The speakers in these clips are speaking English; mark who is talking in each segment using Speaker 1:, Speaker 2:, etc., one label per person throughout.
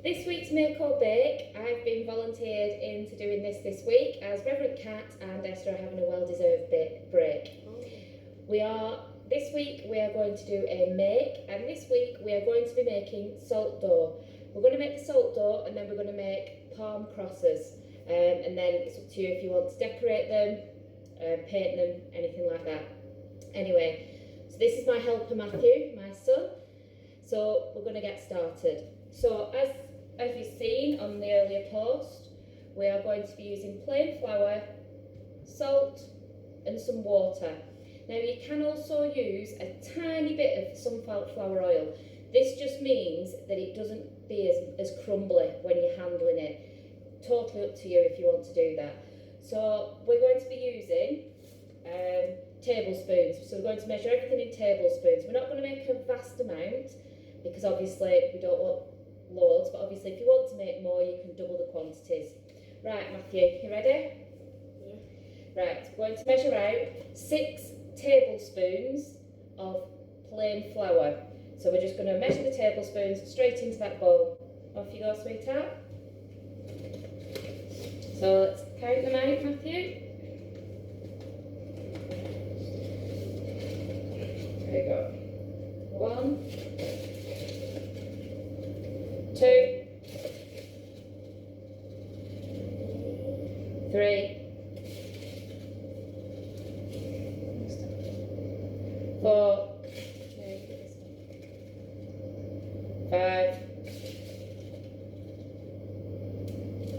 Speaker 1: This week's Make or Bake, I've been volunteered into doing this week as Reverend Kat and Esther are having a well-deserved break. This week we are going to do a make, and this week we are going to be making salt dough. We're going to make the salt dough and then we're going to make palm crosses, and then it's up to you if you want to decorate them, paint them, anything like that. Anyway, so this is my helper Matthew, my son. So we're going to get started. So as you've seen on the earlier post, we are going to be using plain flour, salt and some water. Now you can also use a tiny bit of sunflower oil. This just means that it doesn't be as crumbly when you're handling it. Totally up to you if you want to do that. So we're going to be using tablespoons. So we're going to measure everything in tablespoons. We're not going to make a vast amount because obviously we don't want loads, but obviously if you want to make more you can double the quantities. Right, Matthew, you ready? Yeah. Right, we're going to measure out 6 tablespoons of plain flour. So we're just going to measure the tablespoons straight into that bowl. Off you go, sweetheart. So let's count them out, Matthew. There we go. 1, 2, 3, 4, 5,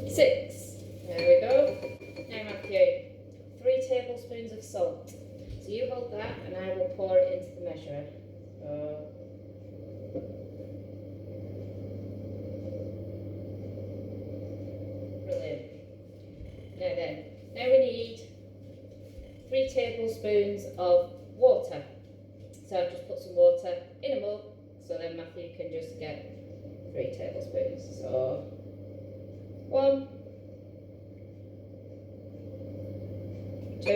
Speaker 1: 6. There we go. Now Matthew, 3 tablespoons of salt. So you hold that and I will pour it into the measurer. Brilliant. Now we need 3 tablespoons of water. So I've just put some water in a mug, so then Matthew can just get 3 tablespoons. So 1, 2,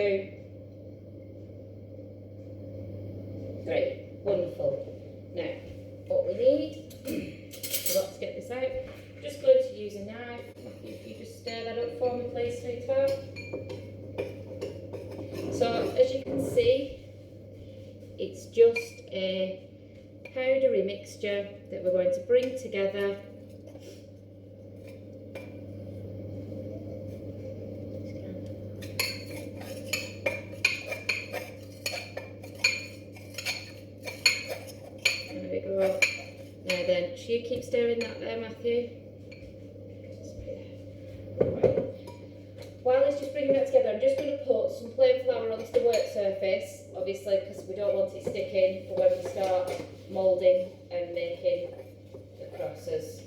Speaker 1: 3. Wonderful. Now, what we need, forgot to get this out, just going to use a knife. Matthew, if you just stir that up for me, please, sweetheart. So, as you can see, it's just a powdery mixture that we're going to bring together. There we go. Now then, should you keep stirring that there, Matthew? Right. While it's just bringing that together, I'm just going to put some plain flour onto the work surface, obviously because we don't want it sticking for when we start moulding and making the crosses.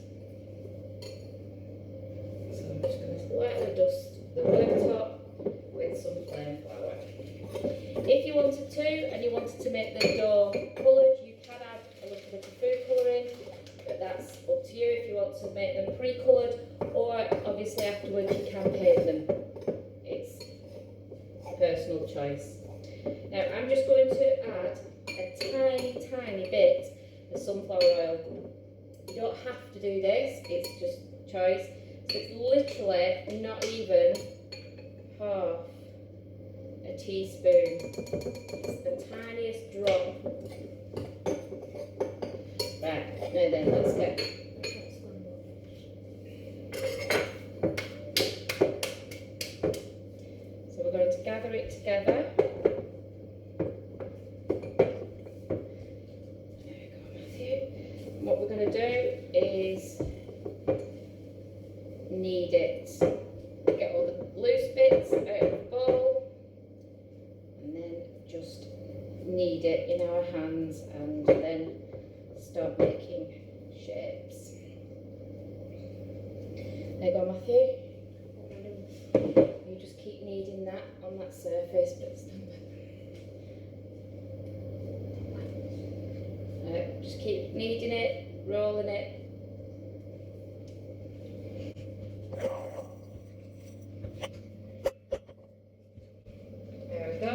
Speaker 1: So I'm just going to lightly dust the worktop with some plain flour. If you wanted to, and you wanted to make the dough coloured, you can add a little bit of food colouring, but that's up to you if you want to make them pre-coloured, or obviously afterwards you can paint them. It's personal choice. Now I'm just going to add a tiny bit of sunflower oil. You don't have to do this, it's just choice. So it's literally not even half a teaspoon. It's the tiniest drop. Right, now then, let's get. So we're going to gather it together. There we go, Matthew. And what we're going to do is knead it. Get all the loose bits out of the bowl and then just knead it in our hands and then start making shapes. There you go, Matthew. You just keep kneading that on that surface, but stand back. Just keep kneading it, rolling it. There we go.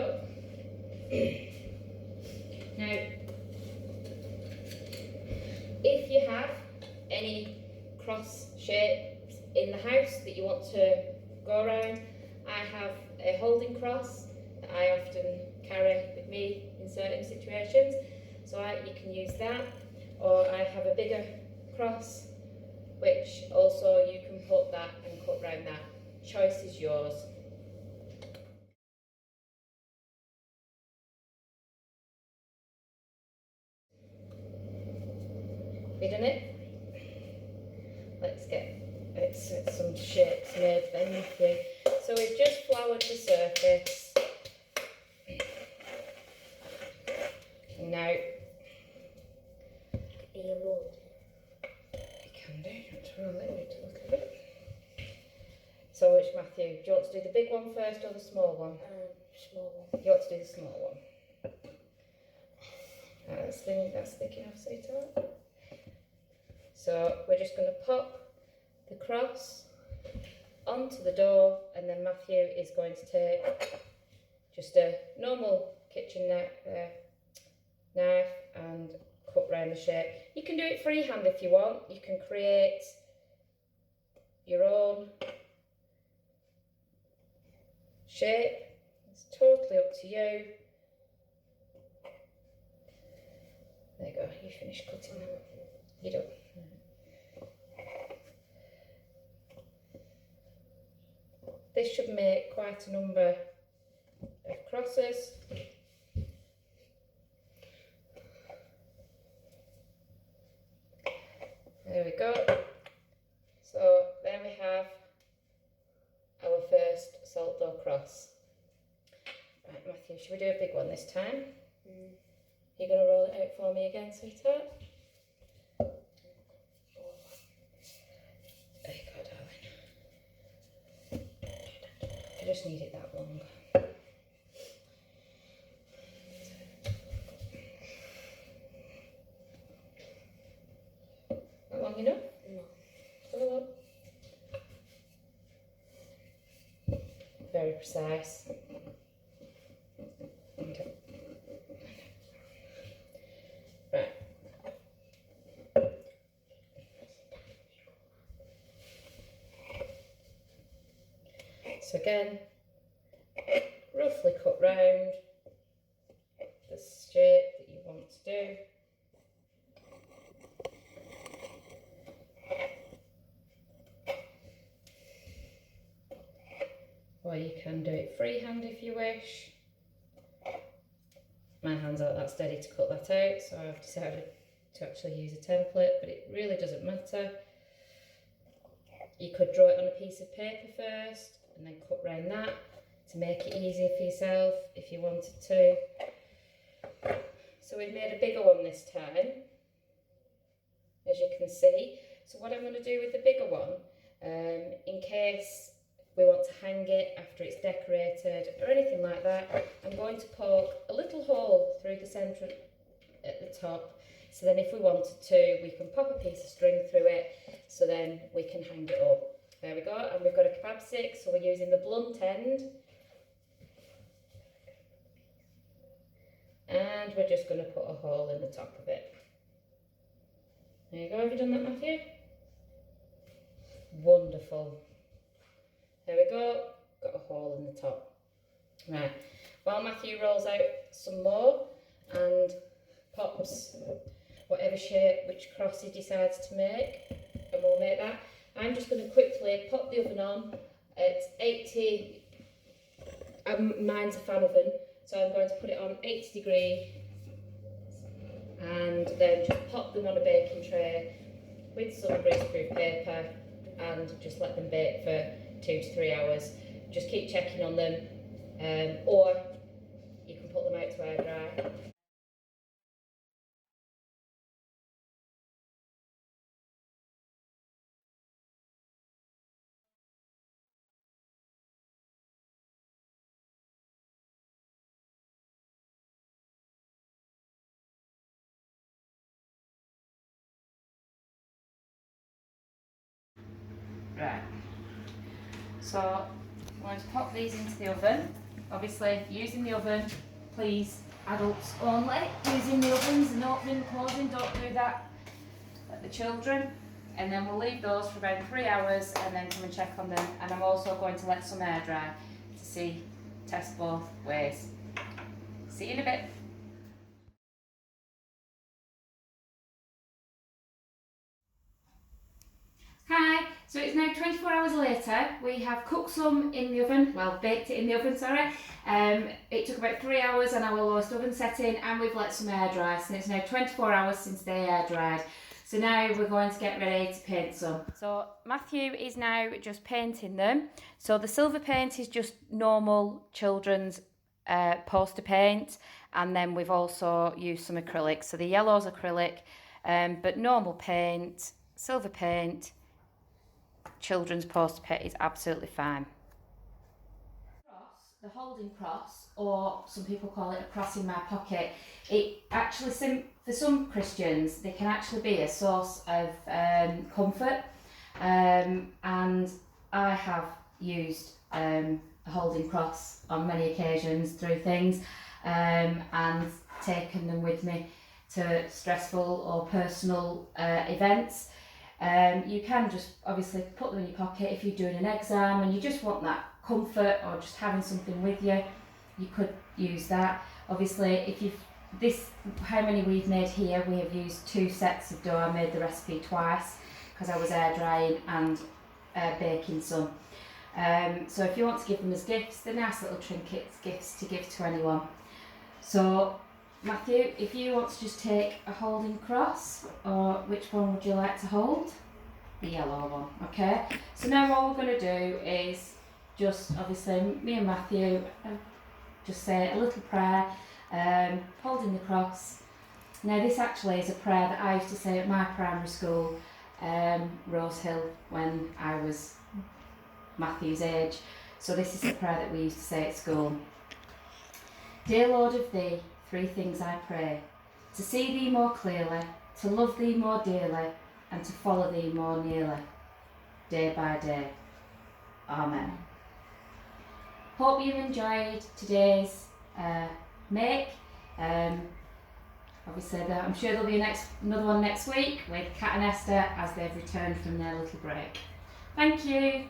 Speaker 1: Now, if you have any cross shapes in the house that you want to go around. I have a holding cross that I often carry with me in certain situations, so you can use that, or I have a bigger cross which also you can put that and cut round that. Choice is yours. Have you done it? Let's get some shapes made then, Matthew. So we've just floured the surface. Now, you can do, you want to roll it, you need to look at it. So which, Matthew, do you want to do the big one first or the small one?
Speaker 2: Small one.
Speaker 1: You want to do the small one. That's thick enough, sweetheart. So we're just going to pop the cross onto the door, and then Matthew is going to take just a normal kitchen knife and cut round the shape. You can do it freehand if you want. You can create your own shape. It's totally up to you. There you go, you finished cutting that. You don't. This should make quite a number of crosses. There we go. So there we have our first salt dough cross. Right, Matthew, should we do a big one this time? You're going to roll it out for me again, sweetheart? There you go, darling. I just need it that long. Not long enough?
Speaker 2: No.
Speaker 1: Oh. Very precise. Okay. Right. So again, roughly cut round the shape that you want to do. Or you can do it freehand if you wish. My hands aren't that steady to cut that out, so I've decided to actually use a template, but it really doesn't matter. You could draw it on a piece of paper first and then cut round that to make it easier for yourself if you wanted to. So we've made a bigger one this time, as you can see. So what I'm going to do with the bigger one, in case we want to hang it after it's decorated or anything like that, I'm going to poke a little hole through the centre at the top, so then if we wanted to, we can pop a piece of string through it, so then we can hang it up. There we go, and we've got a kebab stick, so we're using the blunt end. And we're just going to put a hole in the top of it. There you go, have you done that, Matthew? Wonderful. There we go, got a hole in the top. Right, while Matthew rolls out some more and pops whatever shape, which cross he decides to make, and we'll make that, I'm just going to quickly pop the oven on at 80, mine's a fan oven, so I'm going to put it on 80 degree and then just pop them on a baking tray with some greaseproof paper and just let them bake for 2 to 3 hours. Just keep checking on them, or you can put them out to air dry. Right, so I'm going to pop these into the oven. Obviously, using the oven, please, adults only, using the ovens and opening and closing, don't do that at the children.
Speaker 2: and then we'll leave those for about 3 hours and then come and check on them. And I'm also going to let some air dry to test both ways. See you in a bit. Hi, so it's now 24 hours later. We have cooked some in the oven, well, baked it in the oven, sorry. It took about 3 hours on our lowest oven setting, and we've let some air dry. So it's now 24 hours since they air dried. So now we're going to get ready to paint some. So Matthew is now just painting them. So the silver paint is just normal children's poster paint, and then we've also used some acrylic. So the yellow's acrylic, but normal paint, silver paint, children's poster paint is absolutely fine. The holding cross, or some people call it a cross in my pocket, it actually, for some Christians, they can actually be a source of comfort, and I have used a holding cross on many occasions through things, and taken them with me to stressful or personal events. You can just obviously put them in your pocket if you're doing an exam and you just want that comfort, or just having something with you. You could use that. Obviously, if you've how many we've made here, we have used 2 sets of dough. I made the recipe twice because I was air drying and baking some. So if you want to give them as gifts, they're nice little trinkets, gifts to give to anyone. So Matthew, if you want to just take a holding cross, or which one would you like to hold? The yellow one, okay? So now what we're going to do is just, obviously, me and Matthew just say a little prayer, holding the cross. Now this actually is a prayer that I used to say at my primary school, Rose Hill, when I was Matthew's age. So this is the prayer that we used to say at school. Dear Lord, of thee 3 things I pray: to see thee more clearly, to love thee more dearly, and to follow thee more nearly, day by day. Amen. Hope you enjoyed today's make. Obviously, I'm sure there'll be another one next week with Kat and Esther as they've returned from their little break. Thank you.